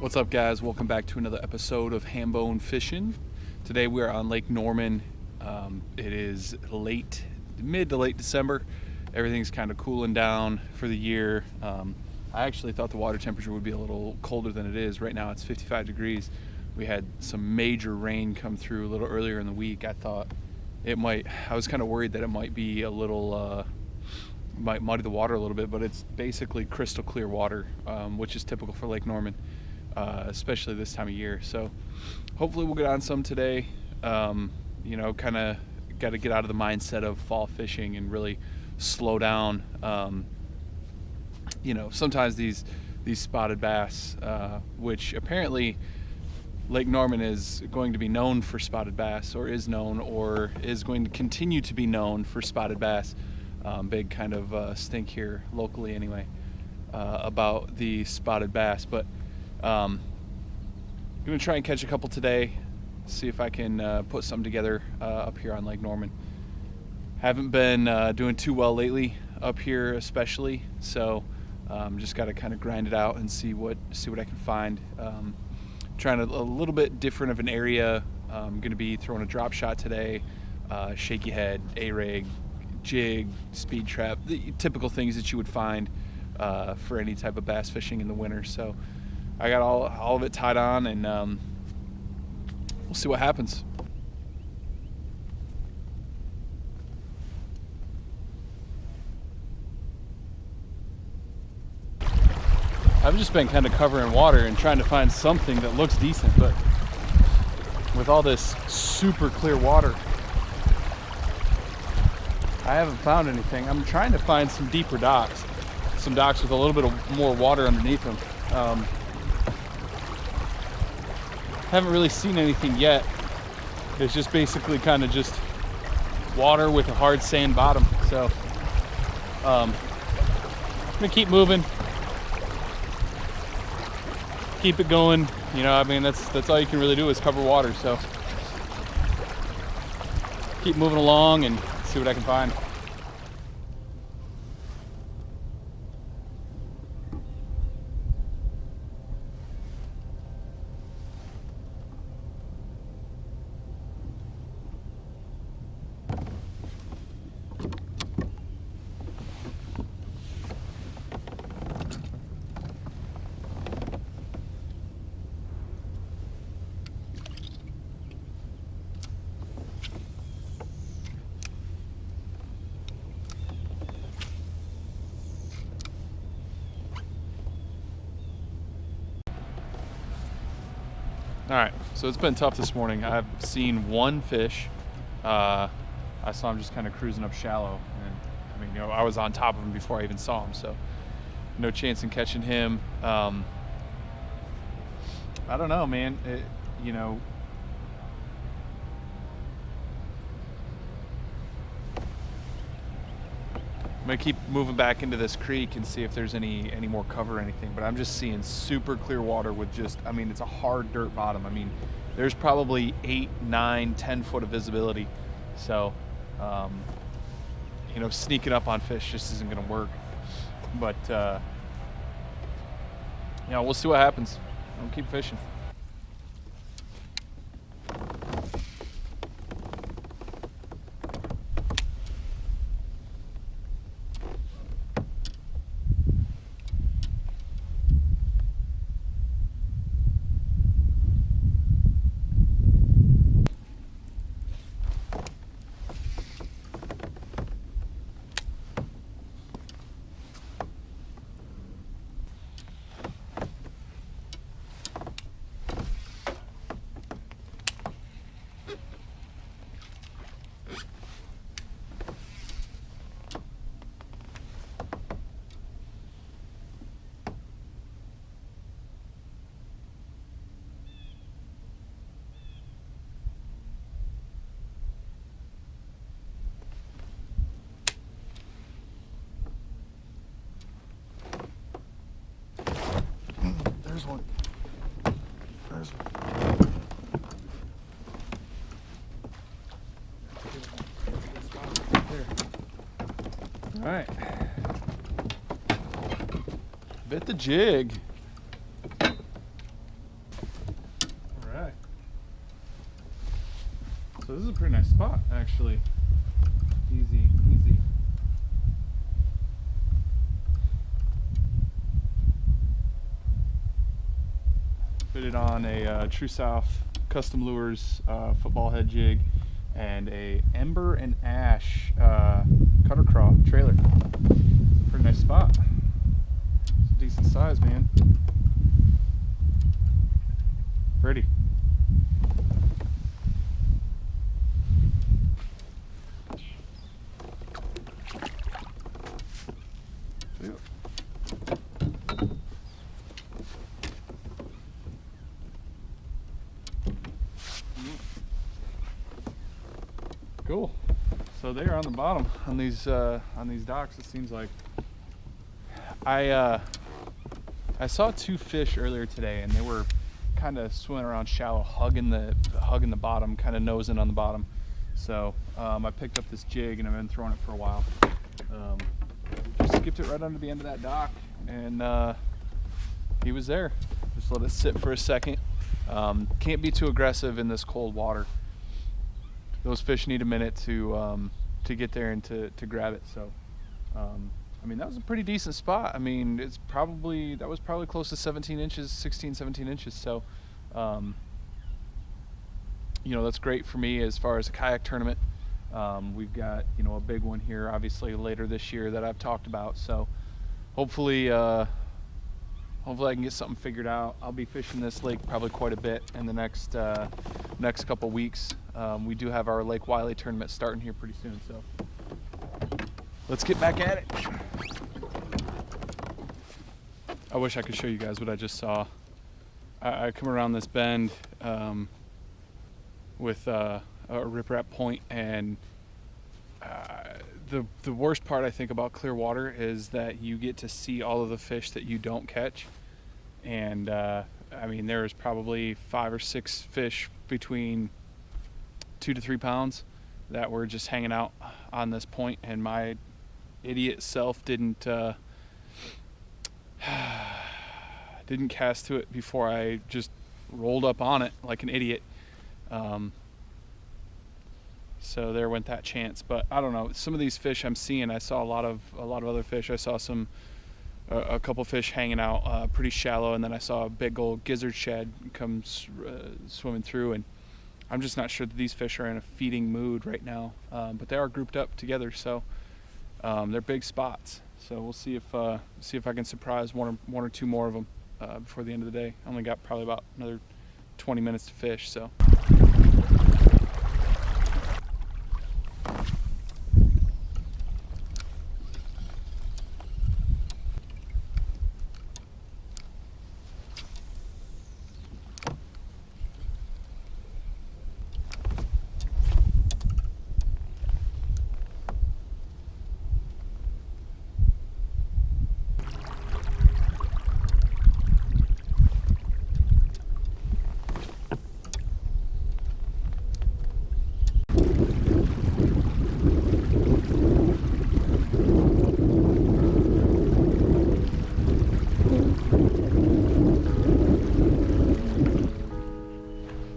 What's up, guys? Welcome back to another episode of Hambone Fishing. Today we are on Lake Norman. It is mid to late December. Everything's kind of cooling down for the year. I actually thought the water temperature would be a little colder than it is. Right now it's 55 degrees. We had some major rain come through a little earlier in the week. I was kind of worried that it might be a little, might muddy the water a little bit, but it's basically crystal clear water, which is typical for Lake Norman, especially this time of year. So hopefully we'll get on some today. You know, kind of got to get out of the mindset of fall fishing and really slow down. You know, sometimes these spotted bass, which apparently Lake Norman is going to be known for spotted bass, or is going to continue to be known for spotted bass. Big kind of stink here locally anyway about the spotted bass, but I'm gonna try and catch a couple today, see if I can put something together up here on Lake Norman. Haven't been doing too well lately up here, especially, so just got to kind of grind it out and see what I can find. Trying a little bit different of an area. I'm going to be throwing a drop shot today, shaky head, A-rig, jig, speed trap, the typical things that you would find for any type of bass fishing in the winter. So I got all of it tied on, and we'll see what happens. I've just been kind of covering water and trying to find something that looks decent, but with all this super clear water, I haven't found anything. I'm trying to find some deeper docks, some docks with a little bit of more water underneath them. Haven't really seen anything yet. It's just basically kind of just water with a hard sand bottom. So I'm gonna keep moving. Keep it going, you know. I mean, that's all you can really do is cover water. So keep moving along and see what I can find. All right, so it's been tough this morning. I've seen one fish. I saw him just kind of cruising up shallow, and I mean, you know, I was on top of him before I even saw him, so no chance in catching him. I don't know, man. You know, I'm gonna keep moving back into this creek and see if there's any more cover or anything, but I'm just seeing super clear water with just, I mean, it's a hard dirt bottom. I mean, there's probably 8, 9, 10 foot of visibility. So, you know, sneaking up on fish just isn't gonna work. But, you know, we'll see what happens. I'll keep fishing. There's one. There's one. All right. Bit the jig. So this is a pretty nice spot, actually. Easy, easy. Fitted on a True South Custom Lures football head jig and a Ember and Ash cutter craw trailer. It's a pretty nice spot. It's a decent size, man. Pretty. Cool. So they are on the bottom on these docks. It seems like I saw two fish earlier today, and they were kind of swimming around shallow, hugging the bottom, kind of nosing on the bottom. So I picked up this jig and I've been throwing it for a while. Just skipped it right under the end of that dock, and he was there. Just let it sit for a second. Can't be too aggressive in this cold water. Those fish need a minute to get there and to grab it. So I mean, that was a pretty decent spot. I mean, that was probably close to 17 inches, 16, 17 inches. So you know, that's great for me as far as a kayak tournament. We've got, you know, a big one here obviously later this year that I've talked about. So hopefully I can get something figured out. I'll be fishing this lake probably quite a bit in the next couple weeks. We do have our Lake Wiley tournament starting here pretty soon, so let's get back at it. I wish I could show you guys what I just saw. I come around this bend with a riprap point, and the worst part I think about clear water is that you get to see all of the fish that you don't catch. And I mean, there was probably 5 or 6 fish between 2 to 3 pounds that were just hanging out on this point, and my idiot self didn't cast to it before I just rolled up on it like an idiot. So there went that chance. But I don't know, some of these fish I'm seeing, I saw a lot of other fish. I saw a couple fish hanging out pretty shallow, and then I saw a big old gizzard shad come swimming through, and I'm just not sure that these fish are in a feeding mood right now, but they are grouped up together, so they're big spots. So we'll see if I can surprise one or two more of them before the end of the day. I only got probably about another 20 minutes to fish, so.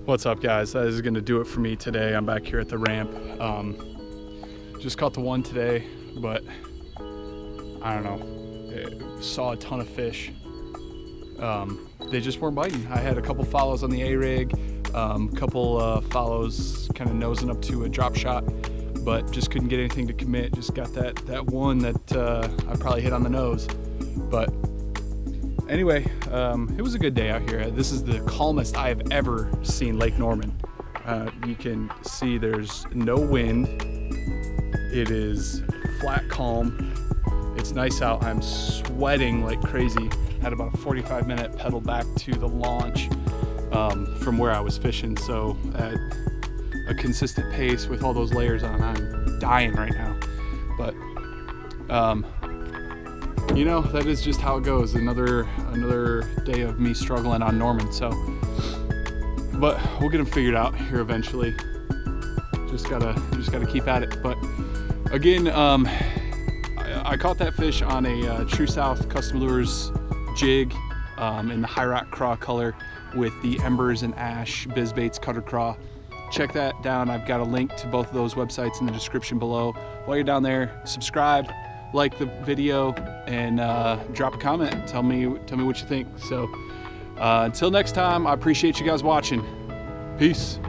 What's up, guys? That is going to do it for me today. I'm back here at the ramp. Just caught the one today, but I don't know. Saw a ton of fish. They just weren't biting. I had a couple follows on the A-rig, couple follows kind of nosing up to a drop shot, but just couldn't get anything to commit. Just got that one that I probably hit on the nose. But anyway, it was a good day out here. This is the calmest I have ever seen Lake Norman. You can see there's no wind. It is flat calm. It's nice out. I'm sweating like crazy. Had about a 45-minute pedal back to the launch from where I was fishing. So at a consistent pace with all those layers on, I'm dying right now. But you know, that is just how it goes. Another day of me struggling on Norman. So, but we'll get them figured out here eventually. Just gotta keep at it. But again, I caught that fish on a True South Custom Lures jig in the High Rock Craw color with the Embers and Ash Bizbaits cutter craw. check that down. I've got a link to both of those websites in the description below. While you're down there, subscribe, like the video, and drop a comment. Tell me what you think. So until next time, I appreciate you guys watching. Peace.